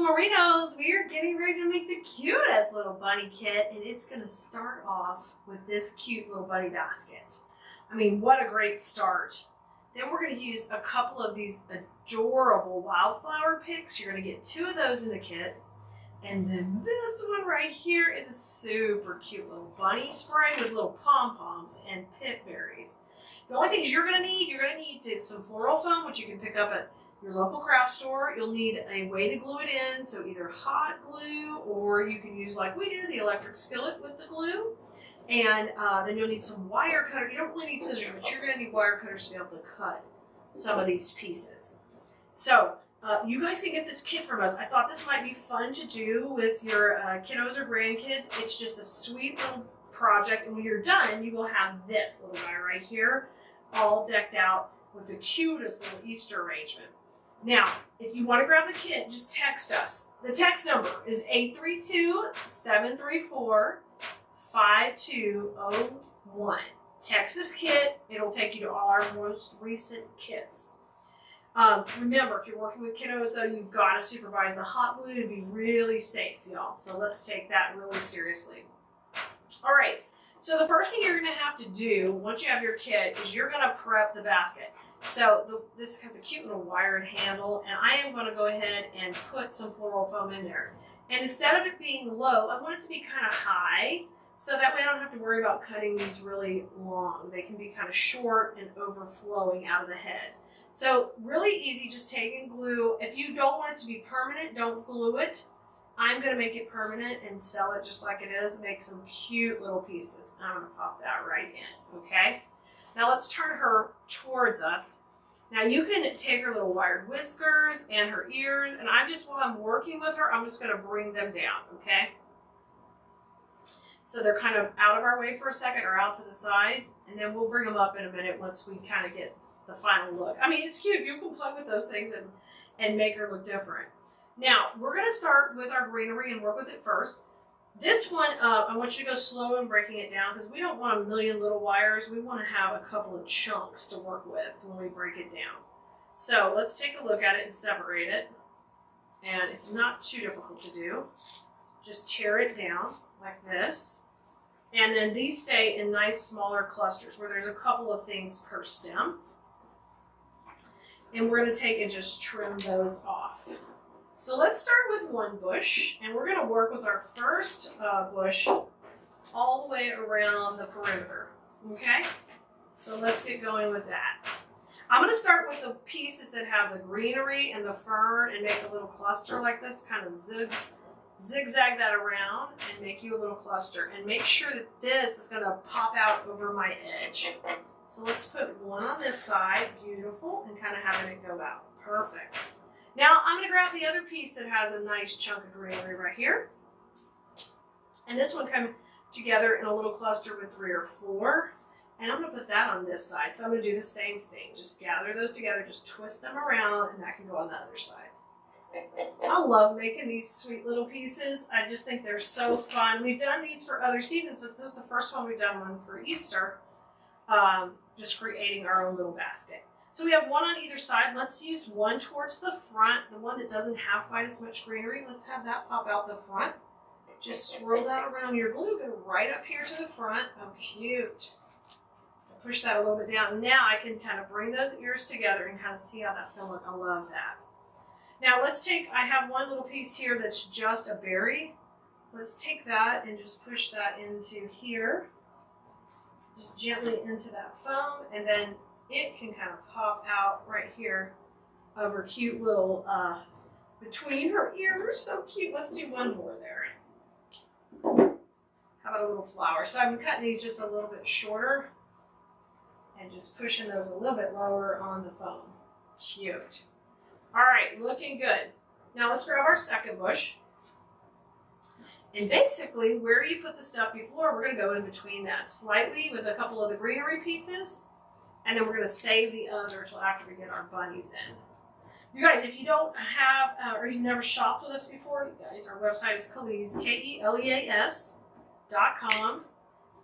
Florinos, we are getting ready to make the cutest little bunny kit, and it's going to start off with this cute little bunny basket. I mean, what a great start. Then we're going to use a couple of these adorable wildflower picks. You're going to get 2 of those in the kit. And then this one right here is a super cute little bunny spray with little pom-poms and pip berries. The only things you're going to need some floral foam, which you can pick up at your local craft store. You'll need a way to glue it in, so either hot glue or you can use, like we do, the electric skillet with the glue. And then you'll need some wire cutter. You don't really need scissors, but you're going to need wire cutters to be able to cut some of these pieces. So you guys can get this kit from us. I thought this might be fun to do with your kiddos or grandkids. It's just a sweet little project, and when you're done, you will have this little guy right here, all decked out with the cutest little Easter arrangement. Now, if you want to grab the kit, just text us. The text number is 832-734-5201. Text this kit. It'll take you to all our most recent kits. Remember, if you're working with kiddos, though, you've got to supervise the hot glue to be really safe, y'all. So let's take that really seriously. All right. So the first thing you're going to have to do once you have your kit is you're going to prep the basket. So this has a cute little wired handle, and I am going to go ahead and put some floral foam in there. And instead of it being low, I want it to be kind of high, so that way I don't have to worry about cutting these really long. They can be kind of short and overflowing out of the head. So really easy, just take and glue. If you don't want it to be permanent, don't glue it. I'm going to make it permanent and sell it just like it is. Make some cute little pieces. I'm going to pop that right in, okay? Now let's turn her towards us. Now you can take her little wired whiskers and her ears, and while I'm working with her, I'm just going to bring them down, okay? So they're kind of out of our way for a second or out to the side, and then we'll bring them up in a minute once we kind of get the final look. I mean, it's cute. You can play with those things and make her look different. Now, we're going to start with our greenery and work with it first. This one, I want you to go slow in breaking it down because we don't want a million little wires. We want to have a couple of chunks to work with when we break it down. So let's take a look at it and separate it. And it's not too difficult to do. Just tear it down like this. And then these stay in nice smaller clusters where there's a couple of things per stem. And we're going to take and just trim those off. So let's start with one bush, and we're going to work with our first bush all the way around the perimeter, okay? So let's get going with that. I'm going to start with the pieces that have the greenery and the fern and make a little cluster like this, kind of zigzag that around and make you a little cluster. And make sure that this is going to pop out over my edge. So let's put one on this side, beautiful, and kind of having it go out. Perfect. Now I'm going to grab the other piece that has a nice chunk of greenery right here. And this one come together in a little cluster with 3 or 4. And I'm going to put that on this side. So I'm going to do the same thing. Just gather those together, just twist them around, and that can go on the other side. I love making these sweet little pieces. I just think they're so fun. We've done these for other seasons, but this is the first one we've done one for Easter. Just creating our own little basket. So we have one on either side. Let's use one towards the front, the one that doesn't have quite as much greenery. Let's have that pop out the front. Just swirl that around your glue, go right up here to the front. Oh, cute. Push that a little bit down. And now I can kind of bring those ears together and kind of see how that's going to look. I love that. Now I have one little piece here that's just a berry. Let's take that and just push that into here. Just gently into that foam, and then it can kind of pop out right here of her cute little, between her ears. So cute. Let's do one more there. How about a little flower? So I'm cutting these just a little bit shorter and just pushing those a little bit lower on the foam. Cute. All right, looking good. Now let's grab our second bush. And basically, where you put the stuff before, we're going to go in between that slightly with a couple of the greenery pieces. And then we're going to save the other until after we get our bunnies in. You guys, if you don't have, or you've never shopped with us before, you guys, our website is Keleas, Keleas.com.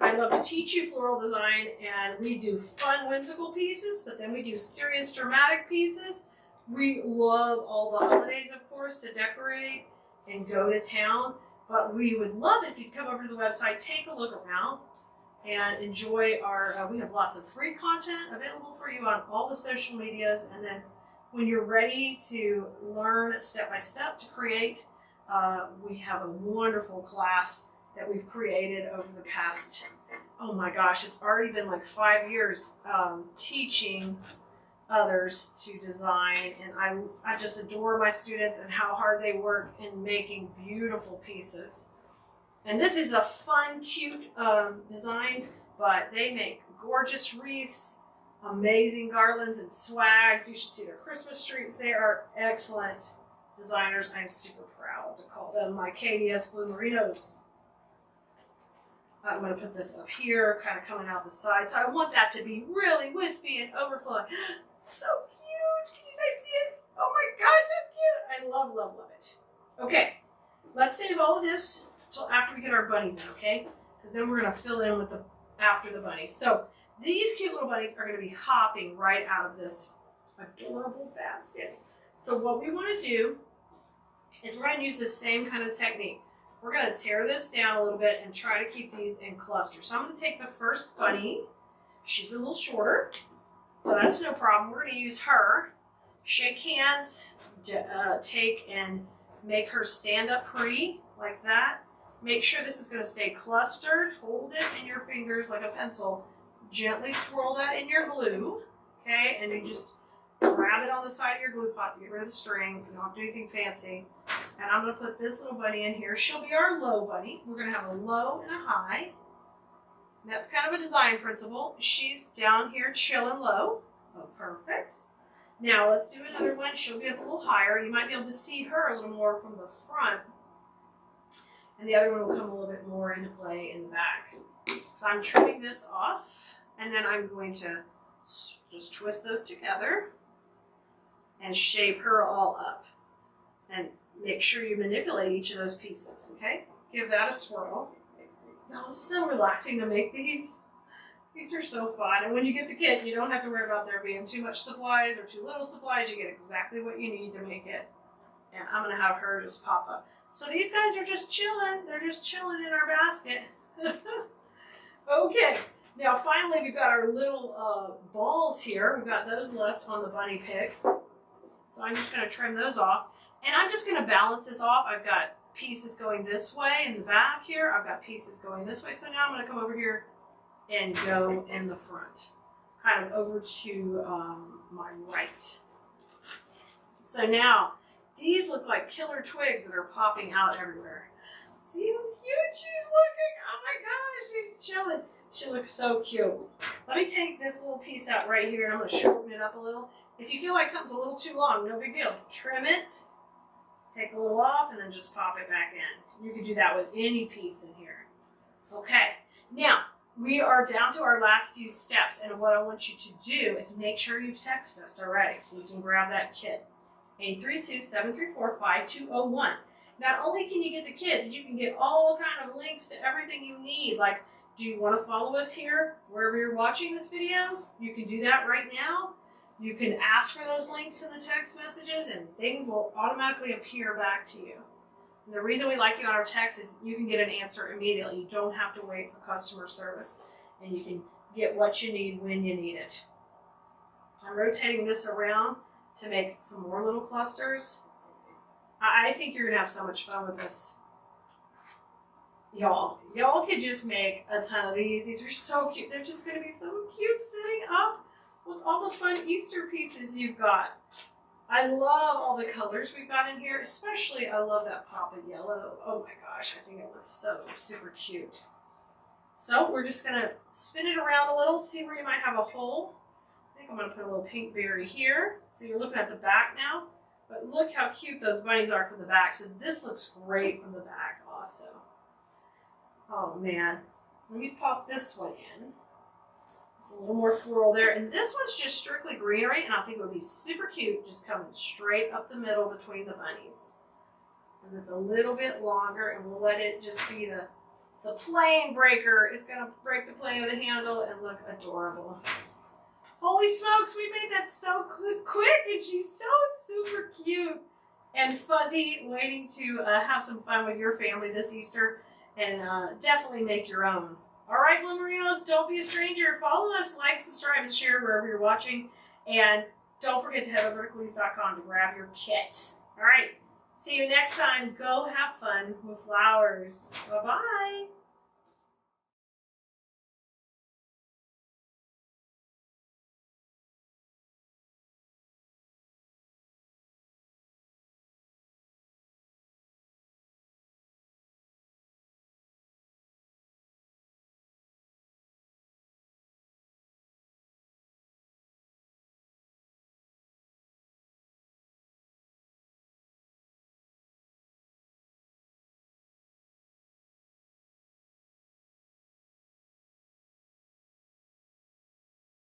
I love to teach you floral design, and we do fun, whimsical pieces, but then we do serious, dramatic pieces. We love all the holidays, of course, to decorate and go to town, but we would love it if you'd come over to the website, take a look around, and enjoy our, we have lots of free content available for you on all the social medias, and then when you're ready to learn step by step to create, we have a wonderful class that we've created over the past, oh my gosh, it's already been like 5 years teaching others to design, and I just adore my students and how hard they work in making beautiful pieces. And this is a fun, cute design, but they make gorgeous wreaths, amazing garlands and swags. You should see their Christmas trees. They are excellent designers. I'm super proud to call them my Keleas Blue Merinos. I'm going to put this up here, kind of coming out the side. So I want that to be really wispy and overflowing. So cute. Can you guys see it? Oh my gosh, that's cute. I love, love, love it. Okay, let's save all of this until after we get our bunnies in, okay? Because then we're going to fill in with the after the bunnies. So these cute little bunnies are going to be hopping right out of this adorable basket. So what we want to do is we're going to use the same kind of technique. We're going to tear this down a little bit and try to keep these in clusters. So I'm going to take the first bunny. She's a little shorter, so that's no problem. We're going to use her. Shake hands, take and make her stand up pretty like that. Make sure this is going to stay clustered. Hold it in your fingers like a pencil. Gently swirl that in your glue, okay? And you just grab it on the side of your glue pot to get rid of the string. You don't have to do anything fancy. And I'm going to put this little bunny in here. She'll be our low bunny. We're going to have a low and a high. And that's kind of a design principle. She's down here chilling low. Oh, perfect. Now let's do another one. She'll be up a little higher. You might be able to see her a little more from the front. And the other one will come a little bit more into play in the back. So I'm trimming this off. And then I'm going to just twist those together and shape her all up. And make sure you manipulate each of those pieces, okay? Give that a swirl. Now, it's so relaxing to make these. These are so fun. And when you get the kit, you don't have to worry about there being too much supplies or too little supplies. You get exactly what you need to make it. And I'm going to have her just pop up. So these guys are just chilling. They're just chilling in our basket. Okay. Now, finally, we've got our little balls here. We've got those left on the bunny pick. So I'm just going to trim those off. And I'm just going to balance this off. I've got pieces going this way in the back here. I've got pieces going this way. So now I'm going to come over here and go in the front. Kind of over to my right. So now, these look like killer twigs that are popping out everywhere. See how cute she's looking? Oh my gosh, she's chilling. She looks so cute. Let me take this little piece out right here and I'm going to shorten it up a little. If you feel like something's a little too long, no big deal. Trim it, take a little off, and then just pop it back in. You can do that with any piece in here. Okay, now we are down to our last few steps, and what I want you to do is make sure you've texted us already so you can grab that kit. 832-734-5201. Not only can you get the kit, but you can get all kind of links to everything you need. Like, do you want to follow us here wherever you're watching this video? You can do that right now. You can ask for those links in the text messages and things will automatically appear back to you. And the reason we like you on our text is you can get an answer immediately. You don't have to wait for customer service and you can get what you need when you need it. I'm rotating this around to make some more little clusters. I think you're going to have so much fun with this. Y'all could just make a ton of these. These are so cute. They're just going to be so cute sitting up with all the fun Easter pieces you've got. I love all the colors we've got in here. Especially, I love that pop of yellow. Oh my gosh, I think it looks so super cute. So we're just going to spin it around a little, see where you might have a hole. I think I'm going to put a little pink berry here. So you're looking at the back now. But look how cute those bunnies are from the back. So this looks great from the back also. Oh man, let me pop this one in. There's a little more floral there. And this one's just strictly greenery, and I think it would be super cute just coming straight up the middle between the bunnies. And it's a little bit longer, and we'll let it just be the plane breaker. It's gonna break the plane of the handle and look adorable. Holy smokes, we made that so quick, and she's so super cute and fuzzy, waiting to have some fun with your family this Easter, and definitely make your own. All right, Bloomerinos, don't be a stranger. Follow us, like, subscribe, and share wherever you're watching, and don't forget to head over to Keleas.com to grab your kit. All right, see you next time. Go have fun with flowers. Bye-bye.